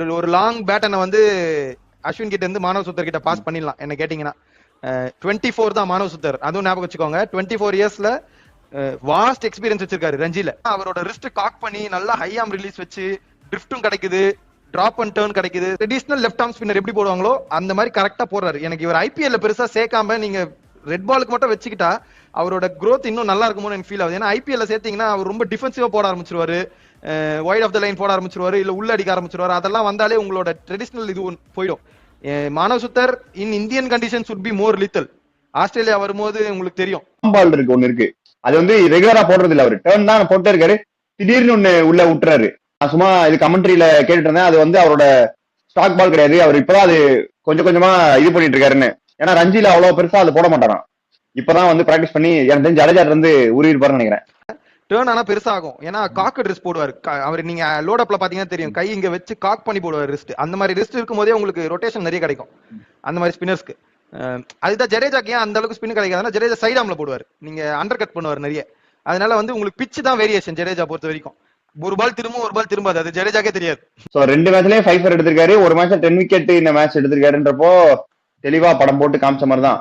ஒரு லாங் பேட்டனை வந்து அஸ்வின் கிட்ட இருந்து மானவ் சுத்தர் கிட்ட பாஸ் பண்ணிடலாம் என்ன கேட்டீங்கன்னா. 24 தான் மானவ் சுத்தர், அதுவும் ஞாபகம் வச்சுக்கோங்க. 24 இயர்ஸ்ல வாஸ்ட் எக்ஸ்பீரியன்ஸ் வச்சிருக்காரு ரஞ்சில. அவரோட ரிஸ்ட் காக் பண்ணி நல்லா ஹை ஆர்ம் ரிலீஸ் வச்சு ட்ரிஃப்டும் கிடைக்குது, டிராப் அண்ட் டர்ன் கிடைக்குது. ட்ரெடிஷனல் லெஃப்ட் ஆர்ம் ஸ்பின்னர் எப்படி போடுவாங்களோ அந்த மாதிரி கரெக்டா போடுறாரு. எனக்கு இவர் ஐபிஎல்ல பெருசா சேர்க்காம நீங்க ரெட் பாலுக்கு மட்டும் வச்சுக்கிட்டா அவரோட growth இன்னும் நல்லா இருக்குமோன்னு எனக்கு ஃபீல் ஆகுது. ஏன்னா ஐபிஎல்ல சேர்த்தீங்கன்னா அவர் ரொம்ப டிஃபென்சிவா போட ஆரம்பிச்சிருவாரு, வைட் ஆஃப் த லைன் போட ஆரம்பிச்சிருவாரு, இல்ல உள்ள அடிக்க ஆரம்பிச்சிருவாரு. அதெல்லாம் வந்தாலே உங்களோட ட்ரெடிஷனல் இது போயிடும். Manav Suthar in Indian condition should be more little. Australia வரும்போது உங்களுக்கு தெரியும் பால் இருக்கு ஒண்ணு இருக்கு, அது வந்து ரெகுலரா போடுறது இல்ல. அவரு டர்ன் தான் போட்டே இருக்காரு, திடீர்னு ஒண்ணு உள்ள விட்டுறாரு. நான் சும்மா இது கமெண்ட்ரியில கேட்டுட்டு இருந்தேன், அது வந்து அவரோட ஸ்டாக் பால் கிடையாது. அவர் இப்பதான் அது கொஞ்சம் கொஞ்சமா இது பண்ணிட்டு இருக்காருன்னு. ஏன்னா ரஞ்சில அவ்வளவு பெருசா அது போட மாட்டாராம், இப்பதான் வந்து பிராக்டிஸ் பண்ணி எனக்கு தெரிஞ்சு ஜடேஜா இருந்து ஊறி இருப்பாருன்னு நினைக்கிறேன். டேர்ன் ஆனா பெருசாகும். ஏன்னா காக்கு ரிஸ்ட் போடுவார் அவர். நீங்க லோட் அப்ல பாத்தீங்கன்னா தெரியும், கை இங்க வச்சு காக் பண்ணி போடுவார் ரிஸ்ட். அந்த மாதிரி ரிஸ்ட் இருக்கும் போதே உங்களுக்கு ரொட்டேஷன் நிறைய கிடைக்கும் அந்த மாதிரி ஸ்பின்னர்ஸ்க்கு. அதுதான் ஜடேஜாக்கு ஏன் அந்த அளவுக்கு ஸ்பின் கிடைக்காதுன்னா ஜடேஜா சைட் ஆம்ல போடுவார், நீங்க அண்டர் கட் பண்ணுவார் நிறைய. அதனால வந்து உங்களுக்கு பிச்சு தான் வேரியேஷன் ஜடேஜா பொறுத்த வரைக்கும். ஒரு பால் திரும்ப ஒரு பால் திரும்பாது, அது ஜடேஜாக்கே தெரியாது. சோ 2 மேட்ச்லயே 5 எடுத்திருக்காரு, ஒரு மேட்ச்ல 10 விக்கெட் இந்த மேட்ச் எடுத்திருக்காருன்றப்போ தெளிவா படம் போட்டு காமிச்ச மாதிரி தான்.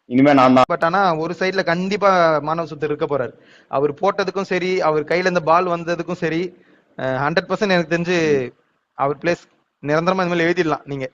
இனிமே நான் தான். பட் ஆனா ஒரு சைட்ல கண்டிப்பா மானவ் சுத்தர் இருக்க போறாரு. அவர் போட்டதுக்கும் சரி, அவர் கையில இந்த பால் வந்ததுக்கும் சரி 100% எனக்கு தெரிஞ்சு அவர் பிளேஸ் நிரந்தரமா இந்த மாதிரி எழுதிடலாம் நீங்க.